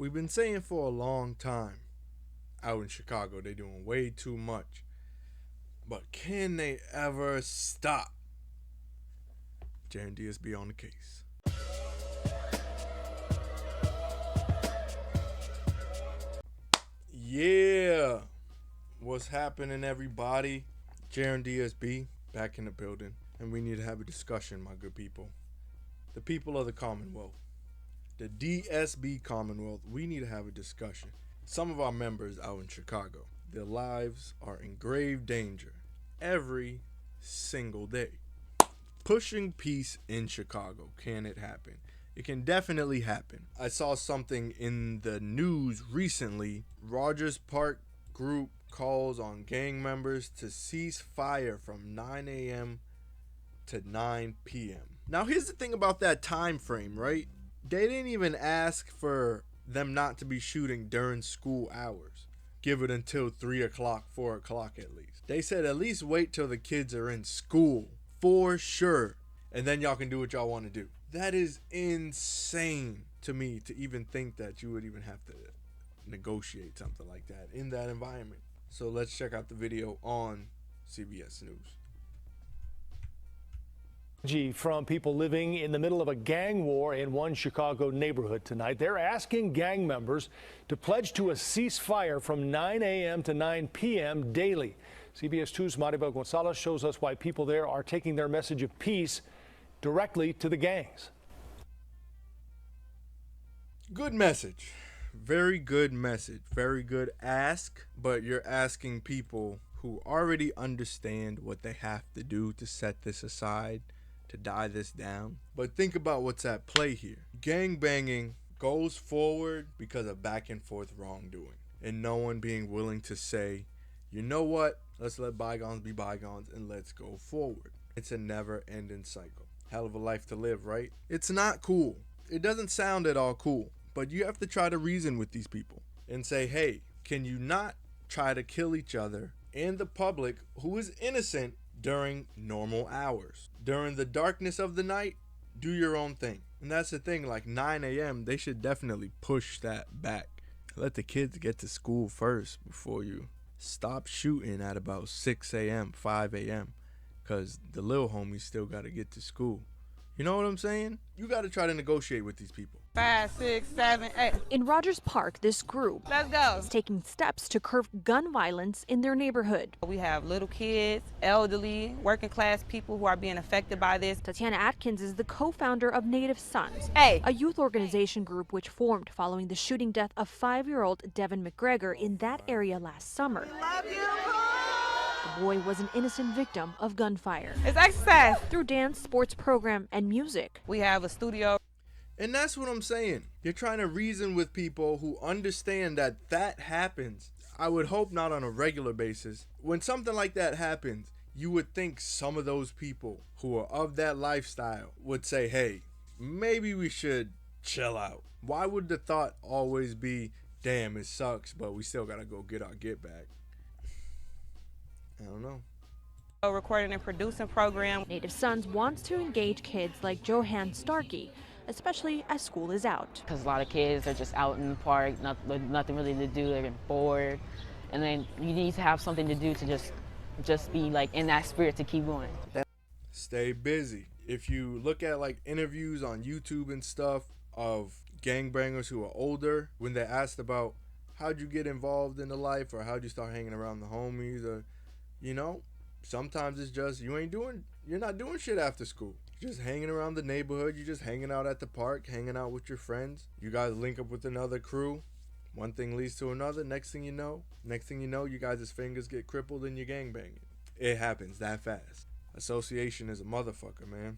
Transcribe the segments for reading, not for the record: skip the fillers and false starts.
We've been saying for a long time, out in Chicago, they're doing way too much. But can they ever stop? Jan DSB on the case. Yeah. What's happening, everybody? Jaron DSB back in the building. And we need to have a discussion, my good people. The people of the Commonwealth. The DSB Commonwealth, we need to have a discussion. Some of our members out in Chicago, their lives are in grave danger every single day. Pushing peace in Chicago, can it happen? It can definitely happen. I saw something in the news recently. Rogers Park group calls on gang members to cease fire from 9 a.m. to 9 p.m. Now here's the thing about that time frame, right? They didn't even ask for them not to be shooting during school hours. Give it until 3 o'clock, 4 o'clock at least. They said at least wait till the kids are in school, for sure. And then y'all can do what y'all want to do. That is insane to me to even think that you would even have to negotiate something like that in that environment. So let's check out the video on CBS News. From people living in the middle of a gang war in one Chicago neighborhood tonight. They're asking gang members to pledge to a ceasefire from 9 a.m. to 9 p.m. daily. CBS 2's Maribel Gonzalez shows us why people there are taking their message of peace directly to the gangs. Good message. Very good message. Very good ask, but you're asking people who already understand what they have to do to set this aside, to die this down. But think about what's at play here. Gang banging goes forward because of back and forth wrongdoing and no one being willing to say, you know what, let's let bygones be bygones and let's go forward. It's a never ending cycle. Hell of a life to live, right? It's not cool. It doesn't sound at all cool, but you have to try to reason with these people and say, hey, can you not try to kill each other and the public who is innocent during normal hours? During the darkness of the night, do your own thing. And that's the thing, like 9 a.m., they should definitely push that back. Let the kids get to school first before you stop shooting at about 6 a.m., 5 a.m. because the little homies still got to get to school. You know what I'm saying? You got to try to negotiate with these people. 5, 6, 7, 8. In Rogers Park, this group is taking steps to curb gun violence in their neighborhood. We have little kids, elderly, working class people who are being affected by this. Tatiana Atkins is the co-founder of Native Sons, a youth organization group which formed following the shooting death of 5-year-old Devin McGregor in that area last summer. Love you. The boy was an innocent victim of gunfire. It's exercise. Through dance, sports program, and music. We have a studio. And that's what I'm saying. You're trying to reason with people who understand that that happens. I would hope not on a regular basis. When something like that happens, you would think some of those people who are of that lifestyle would say, hey, maybe we should chill out. Why would the thought always be, damn, it sucks, but we still got to go get our get back? I don't know. A recording and producing program. Native Sons wants to engage kids like Johan Starkey, especially as school is out. Because a lot of kids are just out in the park, nothing really to do, they're bored. And then you need to have something to do to just be like in that spirit to keep going. Stay busy. If you look at like interviews on YouTube and stuff of gangbangers who are older, when they're asked about how'd you get involved in the life or how'd you start hanging around the homies, or, you know, sometimes it's just you're not doing shit after school. Just hanging around the neighborhood, you're just hanging out at the park, hanging out with your friends. You guys link up with another crew. One thing leads to another. Next thing you know, you guys' fingers get crippled and you're gangbanging. It happens that fast. Association is a motherfucker, man.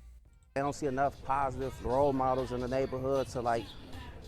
They don't see enough positive role models in the neighborhood to like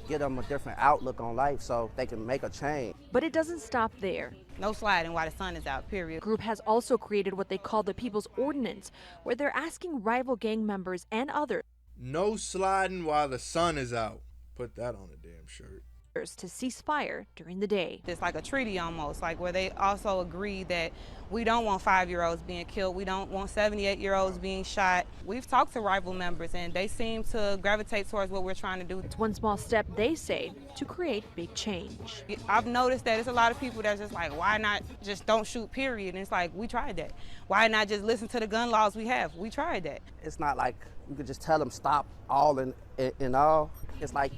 give them a different outlook on life so they can make a change. But it doesn't stop there. No sliding while the sun is out, period. The group has also created what they call the People's Ordinance, where they're asking rival gang members and others. No sliding while the sun is out. Put that on a damn shirt. to cease fire during the day. It's like a treaty almost, like where they also agree that we don't want 5-year-olds being killed. We don't want 78-year-olds being shot. We've talked to rival members and they seem to gravitate towards what we're trying to do. It's one small step, they say, to create big change. I've noticed that it's a lot of people that's just like, why not just don't shoot, period? And it's like, we tried that. Why not just listen to the gun laws we have? We tried that. It's not like you could just tell them stop all in all. It's like,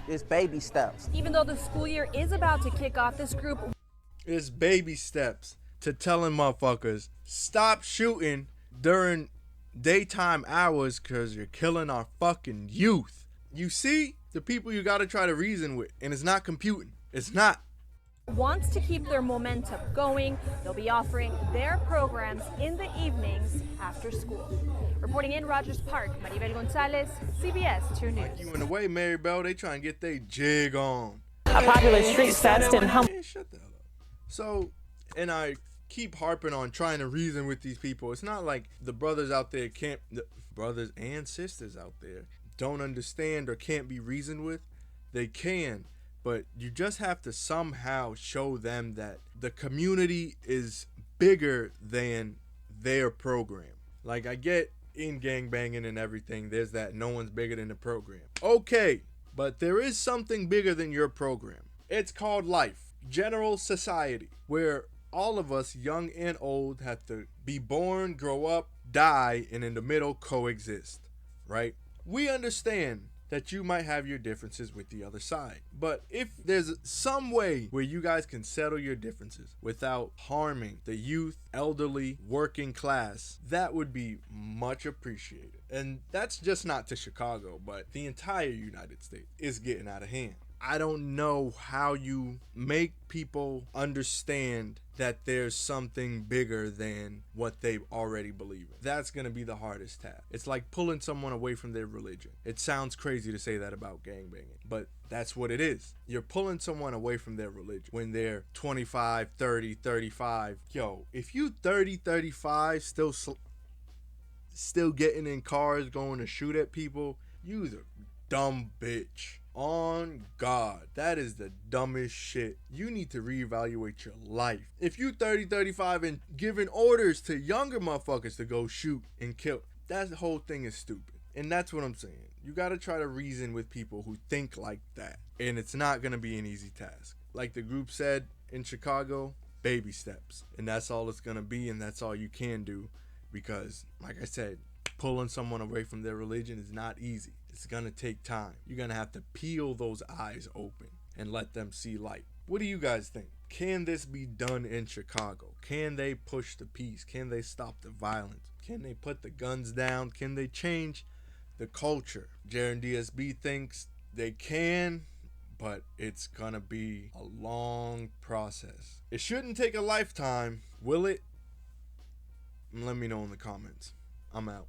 it's baby steps. Even though the school year is about to kick off, this group... It's baby steps to telling motherfuckers, stop shooting during daytime hours because you're killing our fucking youth. You see, the people you gotta try to reason with, and it's not computing. It's not. wants to keep their momentum going. They'll be offering their programs in the evenings after school. Reporting in Rogers Park, Maribel Gonzalez, CBS 2 News. Like you in the way, Mary Bell, they trying to get their jig on. A popular street fest in Humble. Man, shut the hell up. So, and I keep harping on trying to reason with these people. It's not like the brothers out there can't, the brothers and sisters out there don't understand or can't be reasoned with. They can, but you just have to somehow show them that the community is bigger than their program. Like, I get in gangbanging and everything, there's that no one's bigger than the program. Okay, but there is something bigger than your program. It's called life, general society, where all of us, young and old, have to be born, grow up, die, and in the middle coexist, right? We understand that you might have your differences with the other side, but if there's some way where you guys can settle your differences without harming the youth, elderly, working class, that would be much appreciated. And that's just not to Chicago, but the entire United States is getting out of hand. I don't know how you make people understand that there's something bigger than what they already believe in. That's going to be the hardest task. It's like pulling someone away from their religion. It sounds crazy to say that about gangbanging, but that's what it is. You're pulling someone away from their religion when they're 25, 30, 35. Yo, if you 30, 35, still getting in cars, going to shoot at people, you's a dumb bitch. On God, that is the dumbest shit. You need to reevaluate your life. If you 30, 35 and giving orders to younger motherfuckers to go shoot and kill, that whole thing is stupid. And that's what I'm saying. You gotta try to reason with people who think like that. And it's not gonna be an easy task. Like the group said in Chicago, baby steps. And that's all it's gonna be, and that's all you can do. Because, like I said, pulling someone away from their religion is not easy. It's gonna take time. You're gonna have to peel those eyes open and let them see light. What do you guys think? Can this be done in Chicago? Can they push the peace? Can they stop the violence? Can they put the guns down? Can they change the culture? Jaron DSB thinks they can, but it's gonna be a long process. It shouldn't take a lifetime, will it? Let me know in the comments. I'm out.